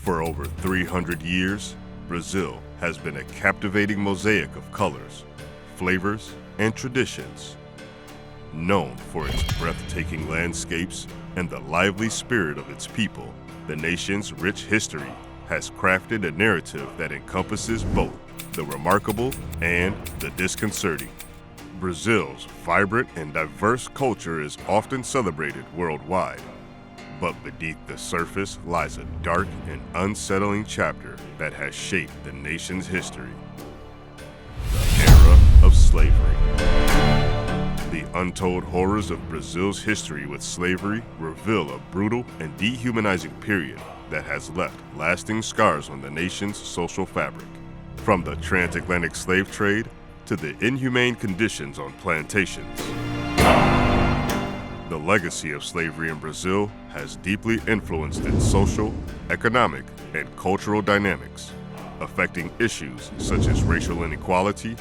For over 300 years, Brazil has been a captivating mosaic of colors, flavors, and traditions. Known for its breathtaking landscapes and the lively spirit of its people, the nation's rich history has crafted a narrative that encompasses both the remarkable and the disconcerting. Brazil's vibrant and diverse culture is often celebrated worldwide, but beneath the surface lies a dark and unsettling chapter that has shaped the nation's history: the era of slavery. The untold horrors of Brazil's history with slavery reveal a brutal and dehumanizing period that has left lasting scars on the nation's social fabric. From the transatlantic slave trade to the inhumane conditions on plantations, the legacy of slavery in Brazil has deeply influenced its social, economic, and cultural dynamics, affecting issues such as racial inequality,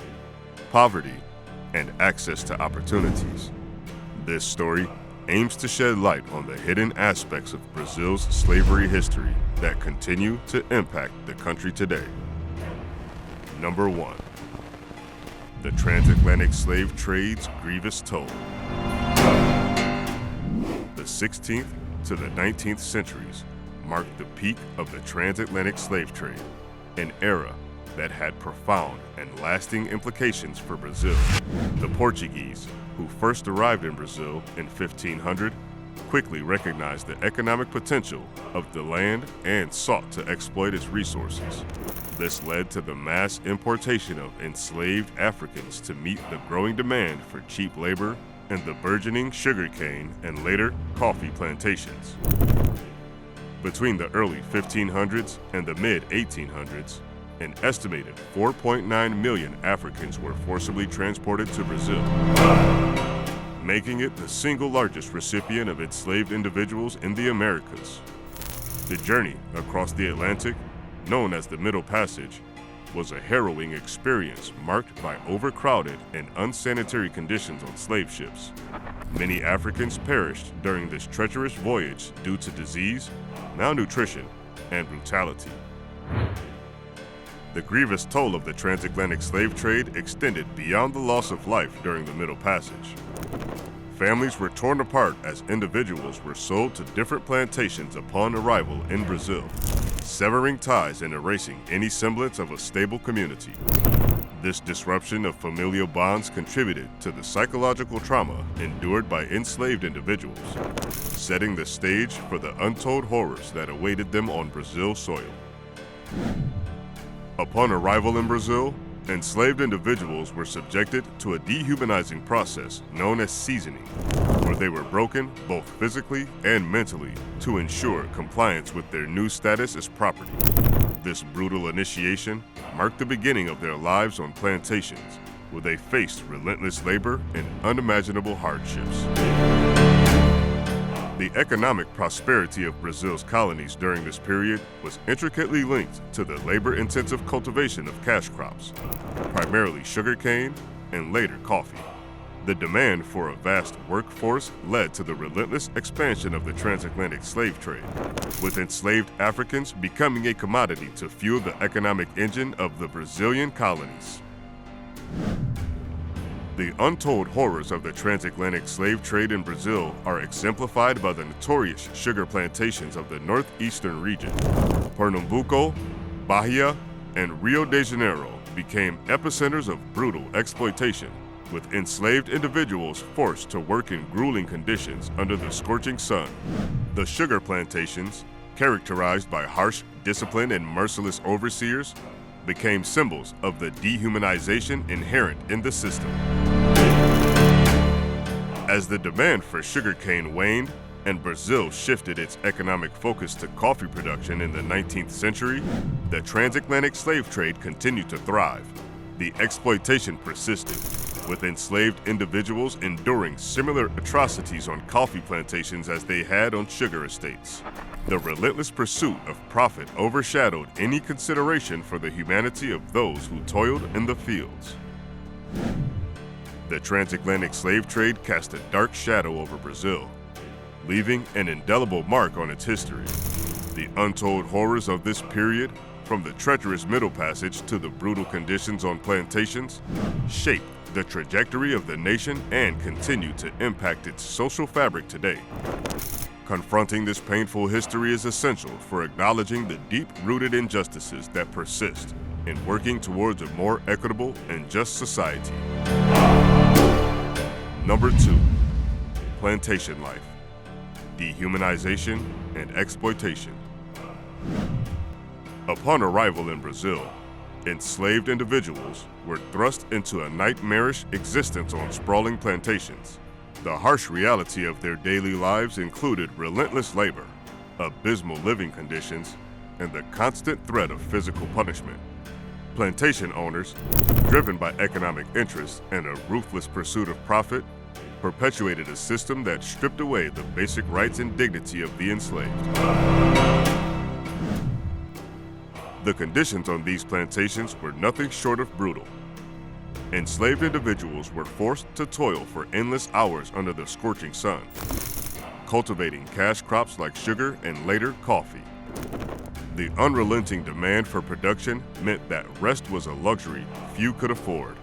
poverty, and access to opportunities. This story aims to shed light on the hidden aspects of Brazil's slavery history that continue to impact the country today. Number 1. The transatlantic slave trade's grievous toll. The 16th to the 19th centuries marked the peak of the transatlantic slave trade, an era that had profound and lasting implications for Brazil. The Portuguese, who first arrived in Brazil in 1500, quickly recognized the economic potential of the land and sought to exploit its resources. This led to the mass importation of enslaved Africans to meet the growing demand for cheap labor and the burgeoning sugarcane and later coffee plantations. Between the early 1500s and the mid-1800s, an estimated 4.9 million Africans were forcibly transported to Brazil, making it the single largest recipient of enslaved individuals in the Americas. The journey across the Atlantic, known as the Middle Passage, was a harrowing experience marked by overcrowded and unsanitary conditions on slave ships. Many Africans perished during this treacherous voyage due to disease, malnutrition, and brutality. The grievous toll of the transatlantic slave trade extended beyond the loss of life during the Middle Passage. Families were torn apart as individuals were sold to different plantations upon arrival in Brazil, severing ties and erasing any semblance of a stable community. This disruption of familial bonds contributed to the psychological trauma endured by enslaved individuals, setting the stage for the untold horrors that awaited them on Brazil soil. Upon arrival in Brazil, enslaved individuals were subjected to a dehumanizing process known as seasoning, where they were broken both physically and mentally to ensure compliance with their new status as property. This brutal initiation marked the beginning of their lives on plantations, where they faced relentless labor and unimaginable hardships. The economic prosperity of Brazil's colonies during this period was intricately linked to the labor-intensive cultivation of cash crops, primarily sugarcane and later coffee. The demand for a vast workforce led to the relentless expansion of the transatlantic slave trade, with enslaved Africans becoming a commodity to fuel the economic engine of the Brazilian colonies. The untold horrors of the transatlantic slave trade in Brazil are exemplified by the notorious sugar plantations of the northeastern region. Pernambuco, Bahia, and Rio de Janeiro became epicenters of brutal exploitation, with enslaved individuals forced to work in grueling conditions under the scorching sun. The sugar plantations, characterized by harsh discipline and merciless overseers, became symbols of the dehumanization inherent in the system. As the demand for sugarcane waned and Brazil shifted its economic focus to coffee production in the 19th century, the transatlantic slave trade continued to thrive. The exploitation persisted, with enslaved individuals enduring similar atrocities on coffee plantations as they had on sugar estates. The relentless pursuit of profit overshadowed any consideration for the humanity of those who toiled in the fields. The transatlantic slave trade cast a dark shadow over Brazil, leaving an indelible mark on its history. The untold horrors of this period, from the treacherous Middle Passage to the brutal conditions on plantations, shaped the trajectory of the nation and continue to impact its social fabric today. Confronting this painful history is essential for acknowledging the deep-rooted injustices that persist in working towards a more equitable and just society. Number 2. Plantation life. Dehumanization and exploitation. Upon arrival in Brazil, enslaved individuals were thrust into a nightmarish existence on sprawling plantations. The harsh reality of their daily lives included relentless labor, abysmal living conditions, and the constant threat of physical punishment. Plantation owners, driven by economic interests and a ruthless pursuit of profit, perpetuated a system that stripped away the basic rights and dignity of the enslaved. The conditions on these plantations were nothing short of brutal. Enslaved individuals were forced to toil for endless hours under the scorching sun, cultivating cash crops like sugar and later coffee. The unrelenting demand for production meant that rest was a luxury few could afford.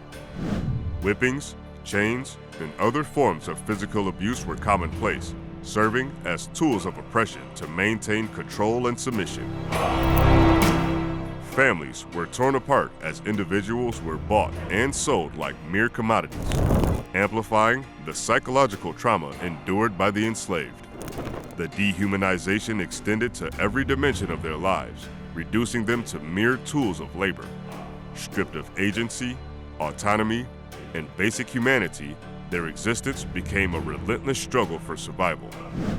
Whippings, chains, and other forms of physical abuse were commonplace, serving as tools of oppression to maintain control and submission. Families were torn apart as individuals were bought and sold like mere commodities, amplifying the psychological trauma endured by the enslaved. The dehumanization extended to every dimension of their lives, reducing them to mere tools of labor. Stripped of agency, autonomy, and basic humanity, their existence became a relentless struggle for survival.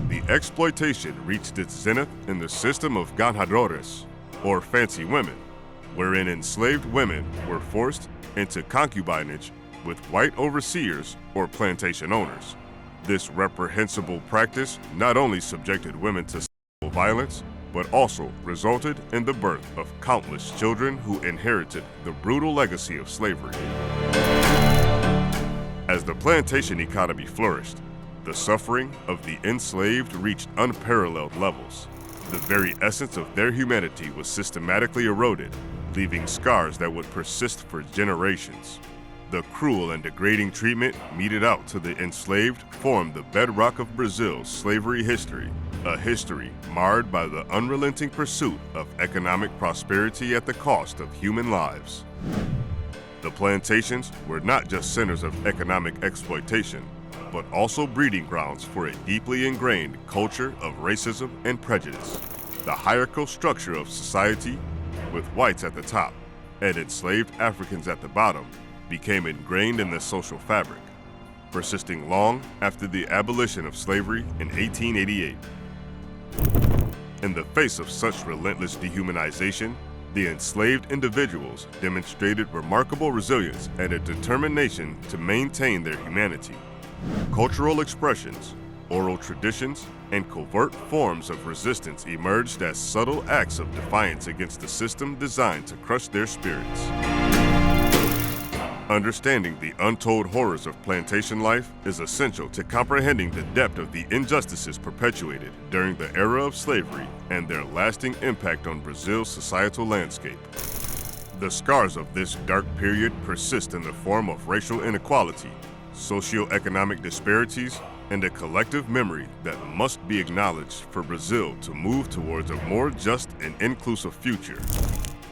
The exploitation reached its zenith in the system of ganhadores, or fancy women, wherein enslaved women were forced into concubinage with white overseers or plantation owners. This reprehensible practice not only subjected women to sexual violence, but also resulted in the birth of countless children who inherited the brutal legacy of slavery. As the plantation economy flourished, the suffering of the enslaved reached unparalleled levels. The very essence of their humanity was systematically eroded, leaving scars that would persist for generations. The cruel and degrading treatment meted out to the enslaved formed the bedrock of Brazil's slavery history, a history marred by the unrelenting pursuit of economic prosperity at the cost of human lives. The plantations were not just centers of economic exploitation, but also breeding grounds for a deeply ingrained culture of racism and prejudice. The hierarchical structure of society, with whites at the top and enslaved Africans at the bottom, became ingrained in the social fabric, persisting long after the abolition of slavery in 1888. In the face of such relentless dehumanization, the enslaved individuals demonstrated remarkable resilience and a determination to maintain their humanity. Cultural expressions, oral traditions, and covert forms of resistance emerged as subtle acts of defiance against a system designed to crush their spirits. Understanding the untold horrors of plantation life is essential to comprehending the depth of the injustices perpetuated during the era of slavery and their lasting impact on Brazil's societal landscape. The scars of this dark period persist in the form of racial inequality, socioeconomic disparities, and a collective memory that must be acknowledged for Brazil to move towards a more just and inclusive future.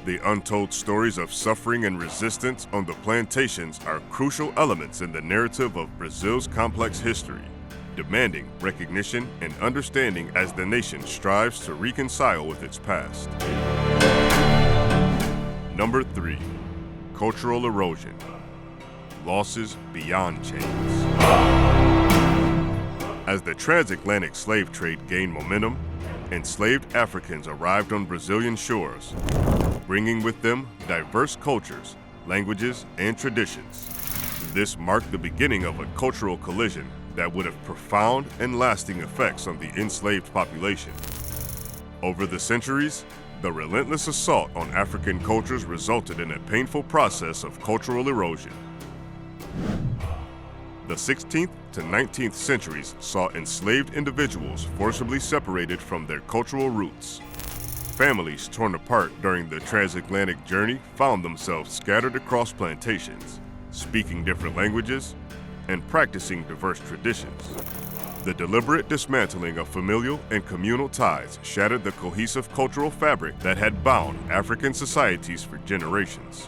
The untold stories of suffering and resistance on the plantations are crucial elements in the narrative of Brazil's complex history, demanding recognition and understanding as the nation strives to reconcile with its past. Number 3. Cultural erosion. Losses beyond chains. As the transatlantic slave trade gained momentum, enslaved Africans arrived on Brazilian shores, bringing with them diverse cultures, languages, and traditions. This marked the beginning of a cultural collision that would have profound and lasting effects on the enslaved population. Over the centuries, the relentless assault on African cultures resulted in a painful process of cultural erosion. The 16th to 19th centuries saw enslaved individuals forcibly separated from their cultural roots. families torn apart during the transatlantic journey found themselves scattered across plantations, speaking different languages and practicing diverse traditions. The deliberate dismantling of familial and communal ties shattered the cohesive cultural fabric that had bound African societies for generations.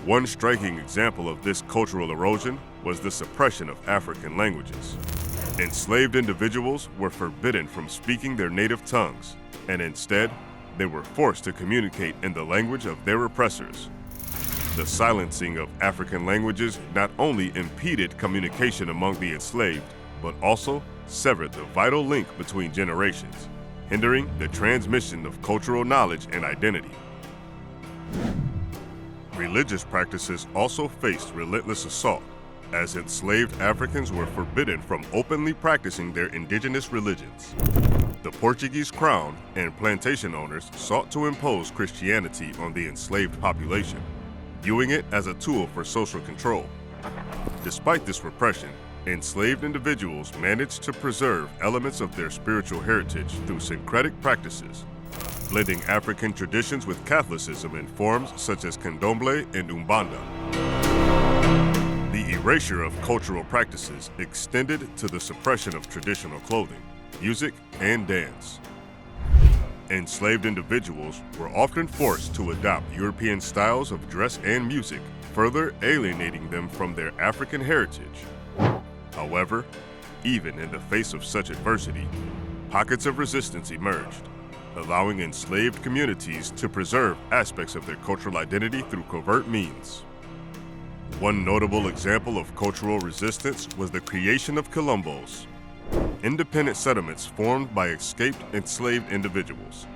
One striking example of this cultural erosion was the suppression of African languages. Enslaved individuals were forbidden from speaking their native tongues, and instead, they were forced to communicate in the language of their oppressors. The silencing of African languages not only impeded communication among the enslaved, but also severed the vital link between generations, hindering the transmission of cultural knowledge and identity. Religious practices also faced relentless assault, as enslaved Africans were forbidden from openly practicing their indigenous religions. The Portuguese crown and plantation owners sought to impose Christianity on the enslaved population, viewing it as a tool for social control. Despite this repression, enslaved individuals managed to preserve elements of their spiritual heritage through syncretic practices, blending African traditions with Catholicism in forms such as candomblé and umbanda. The erasure of cultural practices extended to the suppression of traditional clothing, music, and dance. Enslaved individuals were often forced to adopt European styles of dress and music, further alienating them from their African heritage. However, even in the face of such adversity, pockets of resistance emerged, allowing enslaved communities to preserve aspects of their cultural identity through covert means. One notable example of cultural resistance was the creation of quilombos, independent settlements formed by escaped enslaved individuals.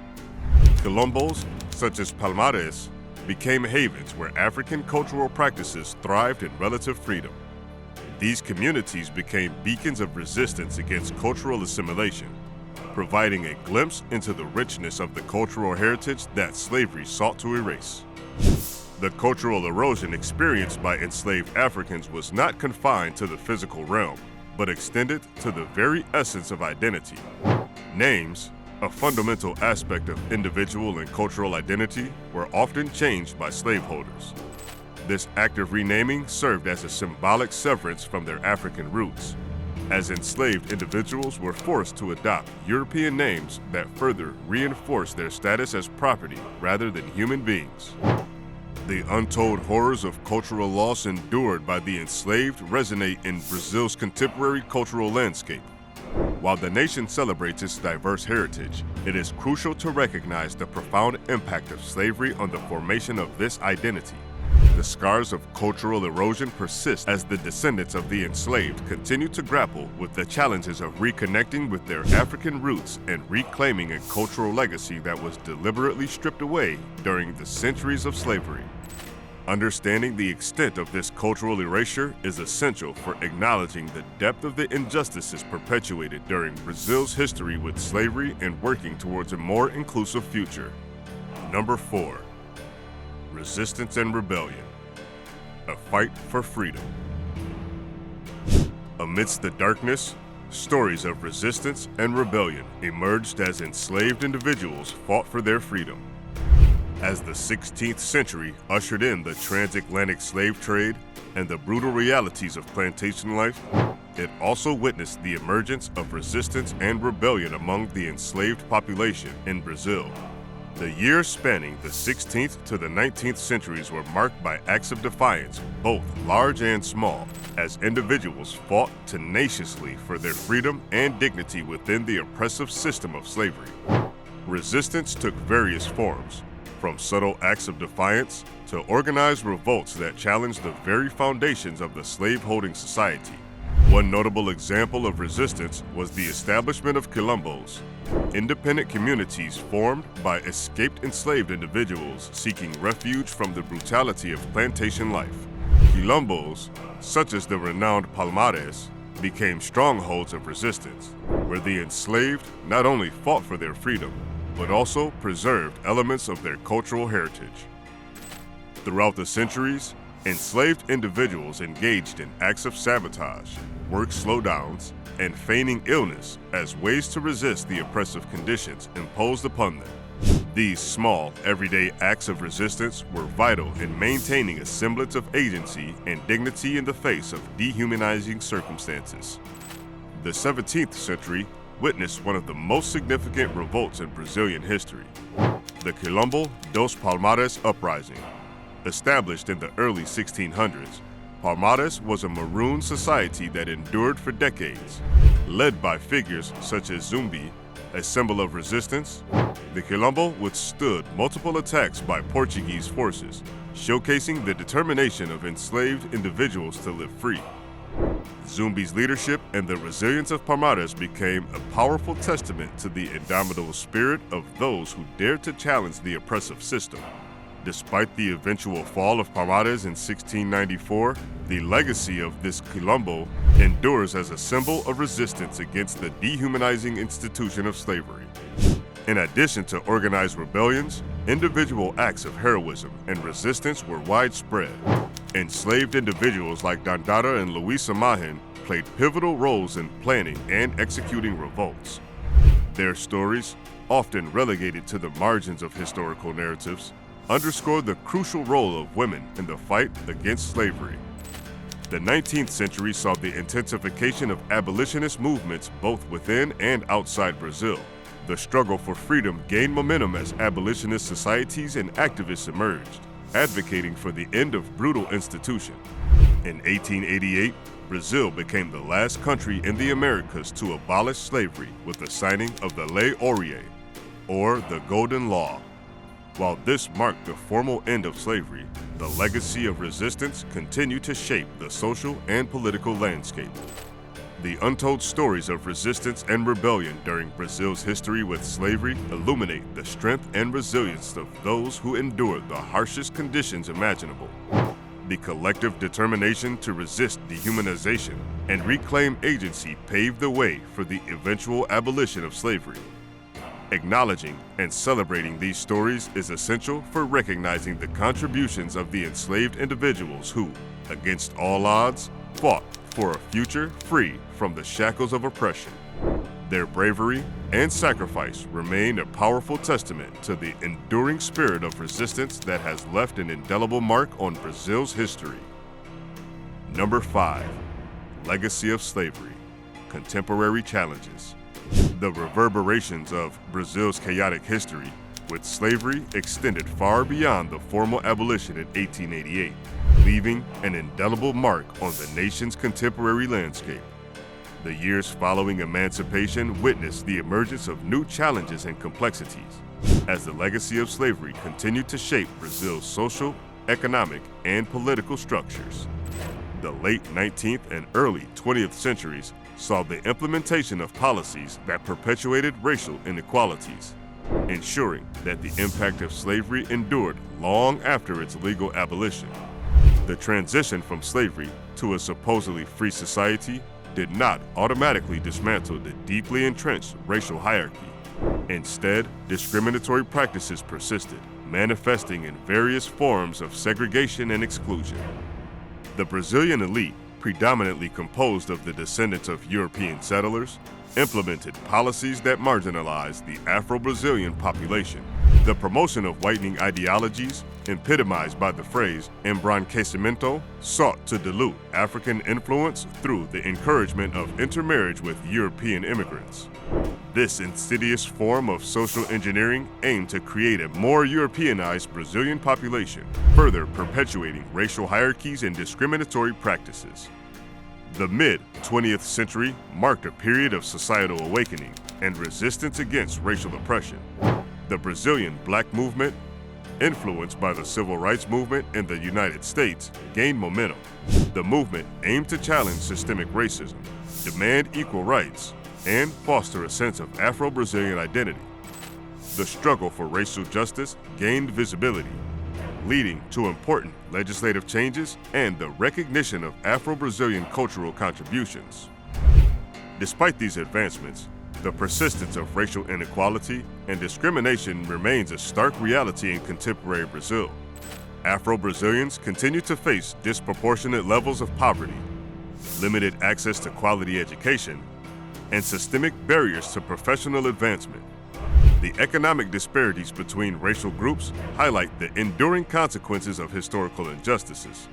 Quilombos, such as Palmares, became havens where African cultural practices thrived in relative freedom. These communities became beacons of resistance against cultural assimilation, providing a glimpse into the richness of the cultural heritage that slavery sought to erase. The cultural erosion experienced by enslaved Africans was not confined to the physical realm, but extended to the very essence of identity. Names, a fundamental aspect of individual and cultural identity, were often changed by slaveholders. This act of renaming served as a symbolic severance from their African roots, as enslaved individuals were forced to adopt European names that further reinforced their status as property rather than human beings. The untold horrors of cultural loss endured by the enslaved resonate in Brazil's contemporary cultural landscape. While the nation celebrates its diverse heritage, it is crucial to recognize the profound impact of slavery on the formation of this identity. The scars of cultural erosion persist as the descendants of the enslaved continue to grapple with the challenges of reconnecting with their African roots and reclaiming a cultural legacy that was deliberately stripped away during the centuries of slavery. Understanding the extent of this cultural erasure is essential for acknowledging the depth of the injustices perpetuated during Brazil's history with slavery and working towards a more inclusive future. Number 4. Resistance and Rebellion. A fight for freedom. Amidst the darkness, stories of resistance and rebellion emerged as enslaved individuals fought for their freedom. As the 16th century ushered in the transatlantic slave trade and the brutal realities of plantation life, it also witnessed the emergence of resistance and rebellion among the enslaved population in Brazil. The years spanning the 16th to the 19th centuries were marked by acts of defiance, both large and small, as individuals fought tenaciously for their freedom and dignity within the oppressive system of slavery. Resistance took various forms, from subtle acts of defiance to organized revolts that challenged the very foundations of the slave-holding society. One notable example of resistance was the establishment of quilombos, independent communities formed by escaped enslaved individuals seeking refuge from the brutality of plantation life. Quilombos, such as the renowned Palmares, became strongholds of resistance, where the enslaved not only fought for their freedom, but also preserved elements of their cultural heritage. Throughout the centuries, enslaved individuals engaged in acts of sabotage, work slowdowns, and feigning illness as ways to resist the oppressive conditions imposed upon them. These small, everyday acts of resistance were vital in maintaining a semblance of agency and dignity in the face of dehumanizing circumstances. The 17th century witnessed one of the most significant revolts in Brazilian history, the Quilombo dos Palmares uprising. Established in the early 1600s, Palmares was a maroon society that endured for decades. Led by figures such as Zumbi, a symbol of resistance, the Quilombo withstood multiple attacks by Portuguese forces, showcasing the determination of enslaved individuals to live free. Zumbi's leadership and the resilience of Palmares became a powerful testament to the indomitable spirit of those who dared to challenge the oppressive system. Despite the eventual fall of Palmares in 1694, the legacy of this Quilombo endures as a symbol of resistance against the dehumanizing institution of slavery. In addition to organized rebellions, individual acts of heroism and resistance were widespread. Enslaved individuals like Dandara and Luisa Mahin played pivotal roles in planning and executing revolts. Their stories, often relegated to the margins of historical narratives, underscore the crucial role of women in the fight against slavery. The 19th century saw the intensification of abolitionist movements both within and outside Brazil. The struggle for freedom gained momentum as abolitionist societies and activists emerged, advocating for the end of brutal institution. In 1888, Brazil became the last country in the Americas to abolish slavery with the signing of the Lei Áurea, or the Golden Law. While this marked the formal end of slavery, the legacy of resistance continued to shape the social and political landscape. The untold stories of resistance and rebellion during Brazil's history with slavery illuminate the strength and resilience of those who endured the harshest conditions imaginable. The collective determination to resist dehumanization and reclaim agency paved the way for the eventual abolition of slavery. Acknowledging and celebrating these stories is essential for recognizing the contributions of the enslaved individuals who, against all odds, fought for a future free from the shackles of oppression. Their bravery and sacrifice remain a powerful testament to the enduring spirit of resistance that has left an indelible mark on Brazil's history. Number 5. Legacy of Slavery. Contemporary Challenges. The reverberations of Brazil's chaotic history with slavery extended far beyond the formal abolition in 1888, leaving an indelible mark on the nation's contemporary landscape. The years following emancipation witnessed the emergence of new challenges and complexities, as the legacy of slavery continued to shape Brazil's social, economic, and political structures. The late 19th and early 20th centuries saw the implementation of policies that perpetuated racial inequalities, ensuring that the impact of slavery endured long after its legal abolition. The transition from slavery to a supposedly free society did not automatically dismantle the deeply entrenched racial hierarchy. Instead, discriminatory practices persisted, manifesting in various forms of segregation and exclusion. The Brazilian elite, predominantly composed of the descendants of European settlers, implemented policies that marginalized the Afro-Brazilian population. The promotion of whitening ideologies, epitomized by the phrase embranquecimento, sought to dilute African influence through the encouragement of intermarriage with European immigrants. This insidious form of social engineering aimed to create a more Europeanized Brazilian population, further perpetuating racial hierarchies and discriminatory practices. The mid-20th century marked a period of societal awakening and resistance against racial oppression. The Brazilian Black movement, influenced by the civil rights movement in the United States, gained momentum. The movement aimed to challenge systemic racism, demand equal rights, and foster a sense of Afro-Brazilian identity. The struggle for racial justice gained visibility, leading to important legislative changes and the recognition of Afro-Brazilian cultural contributions. Despite these advancements, the persistence of racial inequality and discrimination remains a stark reality in contemporary Brazil. Afro-Brazilians continue to face disproportionate levels of poverty, limited access to quality education, and systemic barriers to professional advancement. The economic disparities between racial groups highlight the enduring consequences of historical injustices.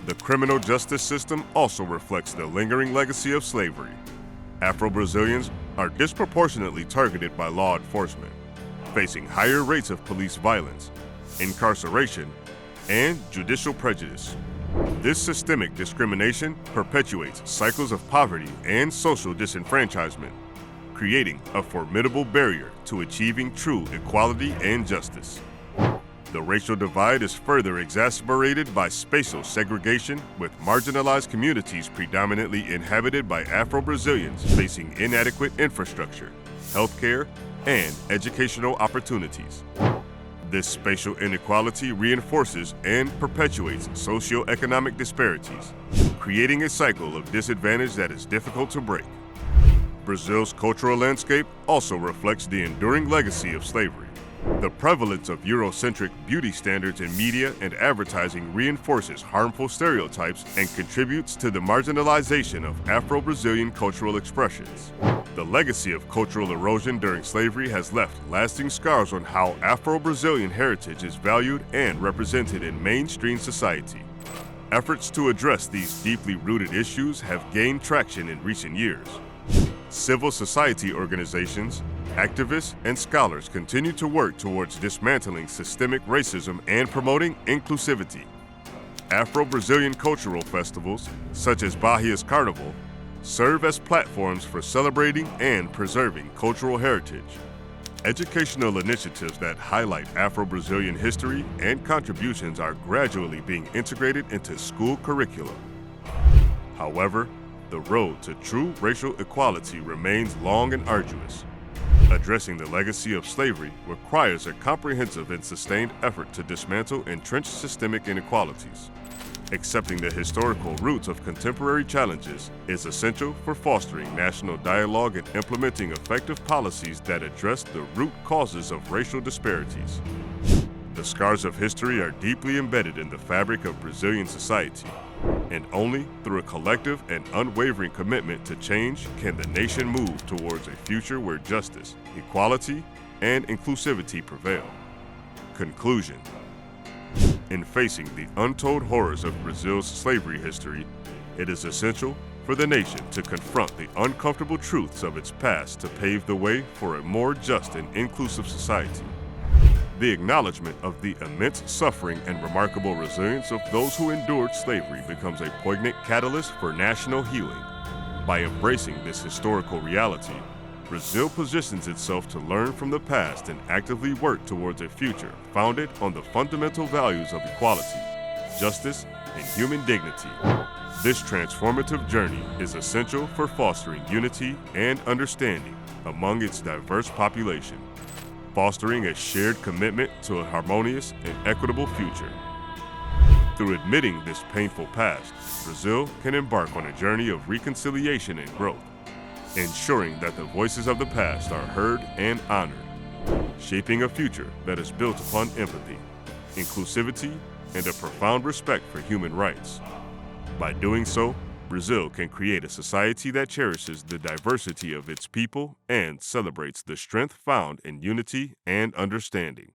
The criminal justice system also reflects the lingering legacy of slavery. Afro-Brazilians are disproportionately targeted by law enforcement, facing higher rates of police violence, incarceration, and judicial prejudice. This systemic discrimination perpetuates cycles of poverty and social disenfranchisement, creating a formidable barrier to achieving true equality and justice. The racial divide is further exacerbated by spatial segregation, with marginalized communities predominantly inhabited by Afro-Brazilians facing inadequate infrastructure, healthcare, and educational opportunities. This spatial inequality reinforces and perpetuates socioeconomic disparities, creating a cycle of disadvantage that is difficult to break. Brazil's cultural landscape also reflects the enduring legacy of slavery. The prevalence of Eurocentric beauty standards in media and advertising reinforces harmful stereotypes and contributes to the marginalization of Afro-Brazilian cultural expressions. The legacy of cultural erosion during slavery has left lasting scars on how Afro-Brazilian heritage is valued and represented in mainstream society. Efforts to address these deeply rooted issues have gained traction in recent years. Civil society organizations, activists, and scholars continue to work towards dismantling systemic racism and promoting inclusivity. Afro-Brazilian cultural festivals, such as Bahia's Carnival, serve as platforms for celebrating and preserving cultural heritage. Educational initiatives that highlight Afro-Brazilian history and contributions are gradually being integrated into school curricula. However, the road to true racial equality remains long and arduous. Addressing the legacy of slavery requires a comprehensive and sustained effort to dismantle entrenched systemic inequalities. Accepting the historical roots of contemporary challenges is essential for fostering national dialogue and implementing effective policies that address the root causes of racial disparities. The scars of history are deeply embedded in the fabric of Brazilian society, and only through a collective and unwavering commitment to change can the nation move towards a future where justice, equality, and inclusivity prevail. Conclusion. In facing the untold horrors of Brazil's slavery history, it is essential for the nation to confront the uncomfortable truths of its past to pave the way for a more just and inclusive society. The acknowledgement of the immense suffering and remarkable resilience of those who endured slavery becomes a poignant catalyst for national healing. By embracing this historical reality, Brazil positions itself to learn from the past and actively work towards a future founded on the fundamental values of equality, justice, and human dignity. This transformative journey is essential for fostering unity and understanding among its diverse population, fostering a shared commitment to a harmonious and equitable future. Through admitting this painful past, Brazil can embark on a journey of reconciliation and growth, ensuring that the voices of the past are heard and honored, shaping a future that is built upon empathy, inclusivity, and a profound respect for human rights. By doing so, Brazil can create a society that cherishes the diversity of its people and celebrates the strength found in unity and understanding.